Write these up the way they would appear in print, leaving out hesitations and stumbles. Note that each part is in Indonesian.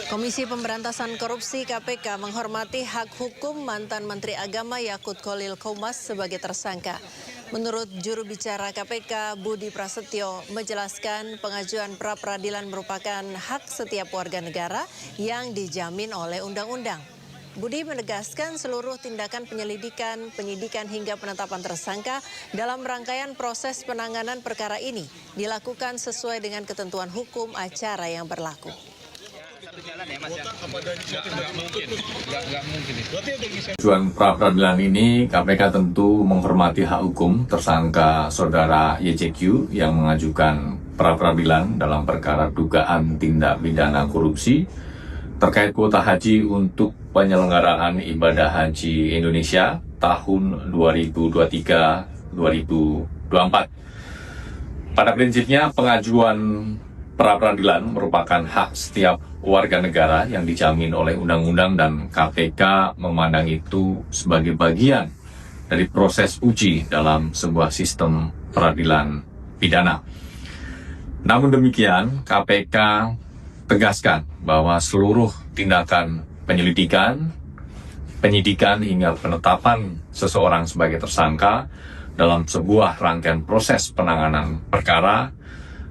Komisi Pemberantasan Korupsi KPK menghormati hak hukum mantan Menteri Agama Yakut Kholil Qomas sebagai tersangka. Menurut juru bicara KPK Budi Prasetyo menjelaskan pengajuan pra-peradilan merupakan hak setiap warga negara yang dijamin oleh undang-undang. Budi menegaskan seluruh tindakan penyelidikan, penyidikan hingga penetapan tersangka dalam rangkaian proses penanganan perkara ini dilakukan sesuai dengan ketentuan hukum acara yang berlaku. Tujuan pra-peradilan ini KPK tentu menghormati hak hukum tersangka saudara YCQ yang mengajukan pra-peradilan dalam perkara dugaan tindak pidana korupsi terkait kuota haji untuk penyelenggaraan ibadah haji Indonesia tahun 2023-2024. Pada prinsipnya pengajuan pra-peradilan merupakan hak setiap warga negara yang dijamin oleh undang-undang dan KPK memandang itu sebagai bagian dari proses uji dalam sebuah sistem peradilan pidana. Namun demikian, KPK tegaskan bahwa seluruh tindakan penyelidikan, penyidikan hingga penetapan seseorang sebagai tersangka dalam sebuah rangkaian proses penanganan perkara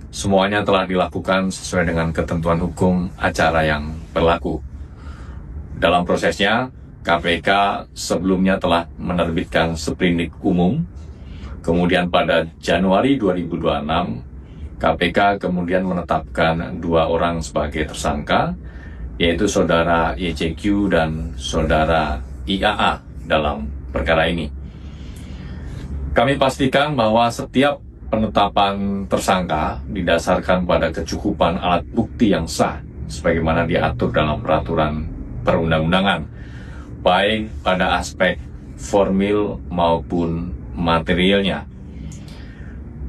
semuanya telah dilakukan sesuai dengan ketentuan hukum acara yang berlaku. Dalam prosesnya, KPK sebelumnya telah menerbitkan sprindik umum. Kemudian pada Januari 2026, KPK kemudian menetapkan 2 orang sebagai tersangka, yaitu saudara YCQ dan saudara IAA dalam perkara ini. Kami pastikan bahwa setiap penetapan tersangka didasarkan pada kecukupan alat bukti yang sah sebagaimana diatur dalam peraturan perundang-undangan, baik pada aspek formil maupun materialnya.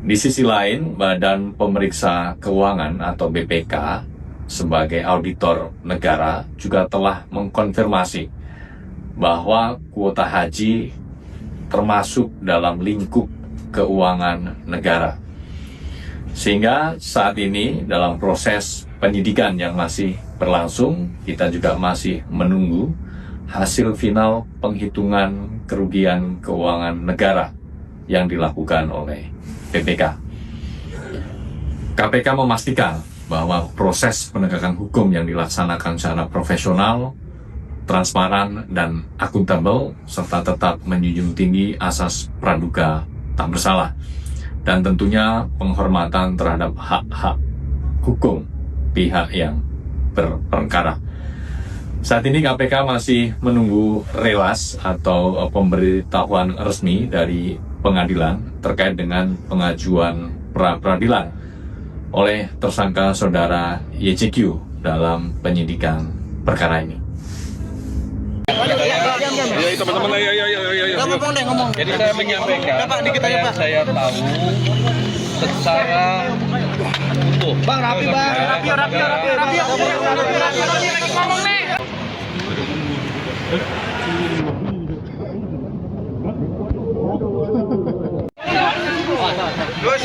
Di sisi lain, Badan Pemeriksa Keuangan atau BPK sebagai auditor negara juga telah mengkonfirmasi bahwa kuota haji termasuk dalam lingkup keuangan negara. Sehingga saat ini dalam proses penyidikan yang masih berlangsung, kita juga masih menunggu hasil final penghitungan kerugian keuangan negara yang dilakukan oleh BPK. KPK memastikan bahwa proses penegakan hukum yang dilaksanakan secara profesional, transparan, dan akuntabel, serta tetap menjunjung tinggi asas praduga tak bersalah, dan tentunya penghormatan terhadap hak-hak hukum pihak yang berperkara. Saat ini KPK masih menunggu relas atau pemberitahuan resmi dari pengadilan terkait dengan pengajuan pra-peradilan oleh tersangka saudara YCQ dalam penyidikan perkara ini. Ya, teman-teman, ya. Ngomong. Jadi saya menyampaikan, Pak, dikit aja, Pak. saya tahu secara utuh. Bang, rapi. Ngomong nih. Gus.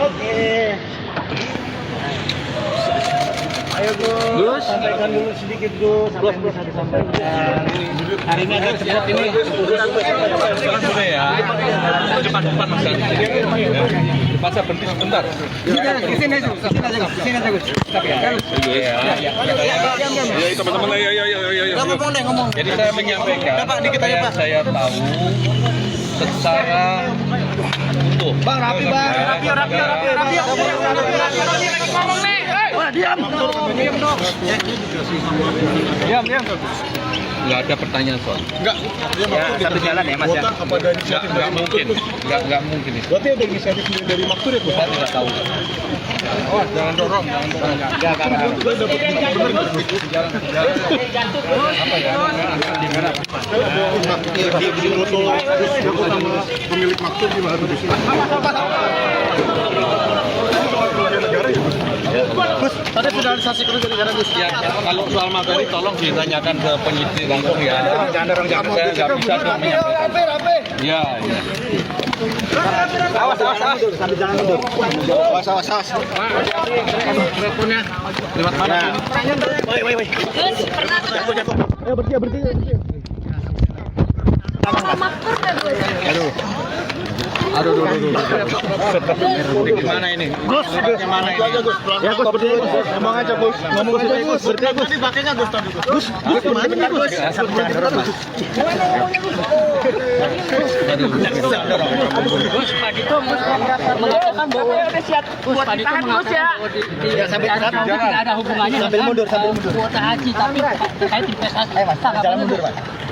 Oke. Ayo Gus, sampaikan dulu sedikit Gus, apa yang bisa disampaikan. Hari ini agak cepat ini. Sudah ya. Cepat Mas. Masa berhenti sebentar. Di sini aja Gus. Ya, teman-teman, ya. Ngomong. Jadi saya menyampaikan, Pak, dikit aja, Pak. saya tahu secara utuh. Bang, rapi. Ngomong nih. Diam dong. Diam. Nggak ada pertanyaan soal. Enggak. Satu jalan ya Mas ya. Nggak mungkin. Nggak mungkin itu. Berarti ada inisiatif dari Maktur ya, Gus? Saya tidak tahu. Oh, jangan dorong. Enggak. Apa ya? Di foto sama pemilik Maktur gimana tuh? Gus, tadi finalisasi kerja negara Gus. Ya, kalau soal materi tolong ditanyakan ke penyidik langsung ya. Jangan dorong. Saya nggak bisa menyampaikan. Rapi. Ya, ya. Awas. Sambil jangan mundur. Awas. Teleponnya lewat mana? Woi. Ayo berhenti. Aduh. Gimana ini? Gus. Gimana ini? Ya Gus, berdiri Gus. Ngomong aja Gus. Berdiri Gus. Tadi pakainya Gus tadi Gus. Gus kemana nih Gus? Mengatakan bahwa buat ditahan Gus ya. Sampai Tidak ada hubungannya sambil mundur. kuota haji, tapi terkait investasi. Jalan mundur, Pak.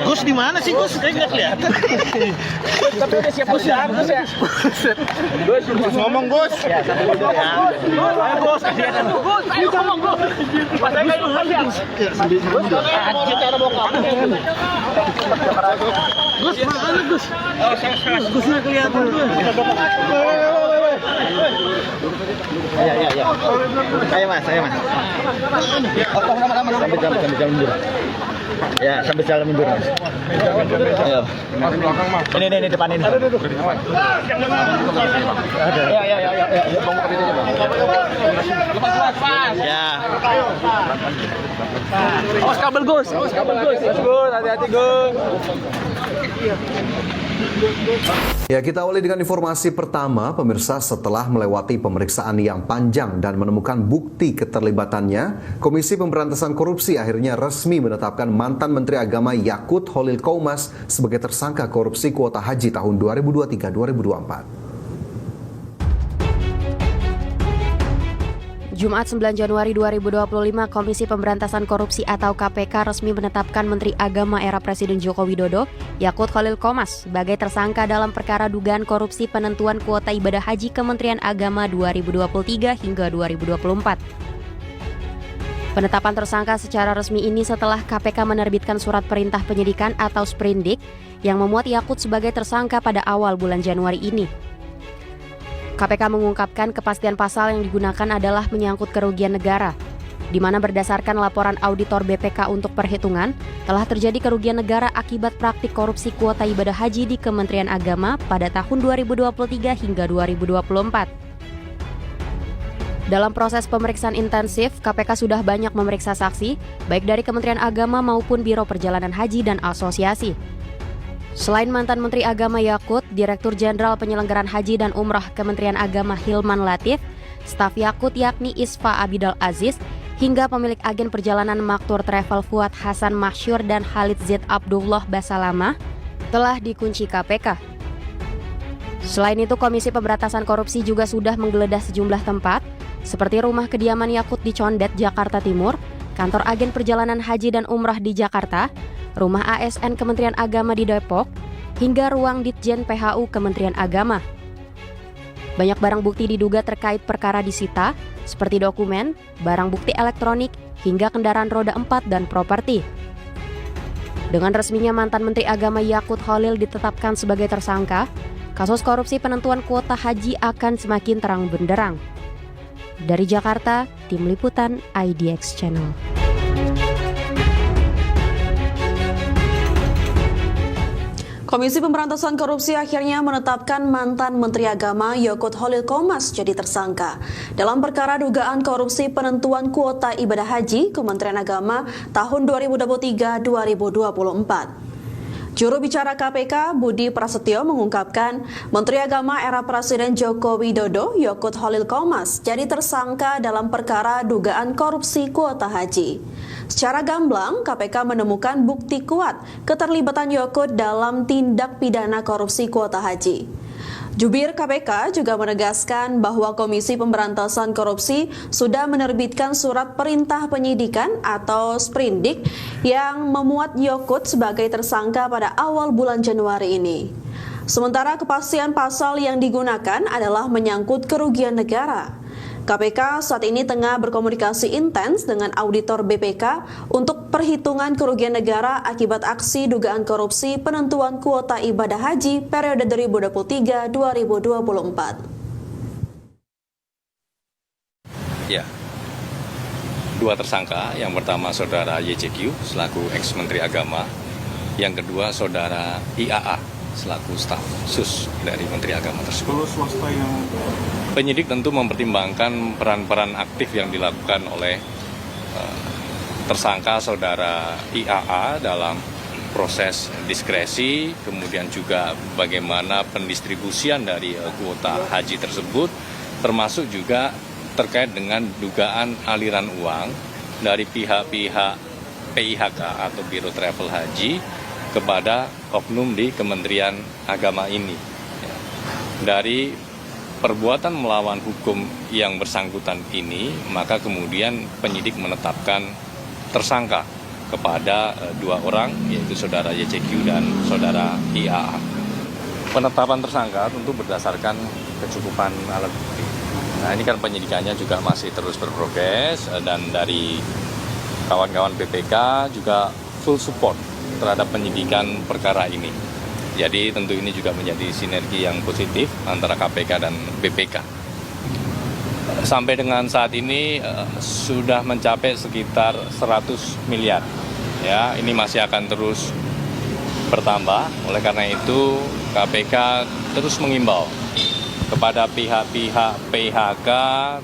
Gus di mana sih Gus? Saya nggak kelihatan. Tapi udah siap Gus ya. Gus ngomong Gus. Ya, sambil mundur ya. Ayo Gus, kasihan Gus. Ayo ngomong Gus. Saya nggak Gus. Gus cara mau kamu. Gus mana Gus? Gus nggak kelihatan Gus. Ya. Ayo Mas. Sambil jalan mundur. Ya, sambil jalan mundur. Ayo. Ini depan ini. Ya. Awas kabel Gus. Hati-hati Gus. Ya, kita awali dengan informasi pertama, pemirsa. Setelah melewati pemeriksaan yang panjang dan menemukan bukti keterlibatannya, Komisi Pemberantasan Korupsi akhirnya resmi menetapkan mantan Menteri Agama Yakut Khalil Qaumas sebagai tersangka korupsi kuota haji tahun 2023-2024. Jumat 9 Januari 2025, Komisi Pemberantasan Korupsi atau KPK resmi menetapkan Menteri Agama era Presiden Joko Widodo, Yakut Khalil Qaumas, sebagai tersangka dalam perkara dugaan korupsi penentuan kuota ibadah haji Kementerian Agama 2023 hingga 2024. Penetapan tersangka secara resmi ini setelah KPK menerbitkan surat perintah penyidikan atau sprindik yang memuat Yakut sebagai tersangka pada awal bulan Januari ini. KPK mengungkapkan kepastian pasal yang digunakan adalah menyangkut kerugian negara, di mana berdasarkan laporan auditor BPK untuk perhitungan, telah terjadi kerugian negara akibat praktik korupsi kuota ibadah haji di Kementerian Agama pada tahun 2023 hingga 2024. Dalam proses pemeriksaan intensif, KPK sudah banyak memeriksa saksi, baik dari Kementerian Agama maupun Biro Perjalanan Haji dan Asosiasi. Selain mantan Menteri Agama Yakut, Direktur Jenderal Penyelenggaraan Haji dan Umrah Kementerian Agama Hilman Latif, staf Yakut yakni Isfa Abidal Aziz, hingga pemilik agen perjalanan Maktur Travel Fuad Hasan Masyur dan Khalid Zaid Abdullah Basalamah telah dikunci KPK. Selain itu, Komisi Pemberantasan Korupsi juga sudah menggeledah sejumlah tempat, seperti rumah kediaman Yakut di Condet, Jakarta Timur, kantor agen perjalanan haji dan umrah di Jakarta, rumah ASN Kementerian Agama di Depok, hingga ruang Ditjen PHU Kementerian Agama. Banyak barang bukti diduga terkait perkara disita, seperti dokumen, barang bukti elektronik, hingga kendaraan roda 4 dan properti. Dengan resminya mantan Menteri Agama Yakut Khalil ditetapkan sebagai tersangka, kasus korupsi penentuan kuota haji akan semakin terang benderang. Dari Jakarta, Tim Liputan IDX Channel. Komisi Pemberantasan Korupsi akhirnya menetapkan mantan Menteri Agama Yakut Khalil Qaumas jadi tersangka dalam perkara dugaan korupsi penentuan kuota ibadah haji Kementerian Agama tahun 2023-2024. Juru bicara KPK Budi Prasetyo mengungkapkan Menteri Agama era Presiden Joko Widodo Yakut Khalil Qaumas jadi tersangka dalam perkara dugaan korupsi kuota haji. Secara gamblang, KPK menemukan bukti kuat keterlibatan Yakut dalam tindak pidana korupsi kuota haji. Jubir KPK juga menegaskan bahwa Komisi Pemberantasan Korupsi sudah menerbitkan surat perintah penyidikan atau sprindik yang memuat Yakut sebagai tersangka pada awal bulan Januari ini. Sementara kepastian pasal yang digunakan adalah menyangkut kerugian negara. KPK saat ini tengah berkomunikasi intens dengan auditor BPK untuk perhitungan kerugian negara akibat aksi dugaan korupsi penentuan kuota ibadah haji periode 2023-2024. Ya, dua tersangka. Yang pertama saudara YCQ selaku ex-menteri agama yang kedua saudara IAA selaku staf sus dari Menteri Agama tersebut. Kalau swasta yang Penyidik tentu mempertimbangkan peran-peran aktif yang dilakukan oleh tersangka saudara IAA dalam proses diskresi, kemudian juga bagaimana pendistribusian dari kuota haji tersebut, termasuk juga terkait dengan dugaan aliran uang dari pihak-pihak PIHK atau Biro Travel Haji kepada oknum di Kementerian Agama ini. Dari perbuatan melawan hukum yang bersangkutan ini, maka kemudian penyidik menetapkan tersangka kepada dua orang, yaitu saudara YCQ dan saudara IAA. Penetapan tersangka tentu berdasarkan kecukupan alat bukti. Nah, ini kan penyidikannya juga masih terus berprogres, dan dari kawan-kawan BPK juga full support terhadap penyidikan perkara ini. Jadi tentu ini juga menjadi sinergi yang positif antara KPK dan BPK. Sampai dengan saat ini sudah mencapai sekitar 100 miliar. Ya, ini masih akan terus bertambah. Oleh karena itu KPK terus mengimbau kepada pihak-pihak PIHK,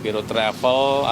Biro Travel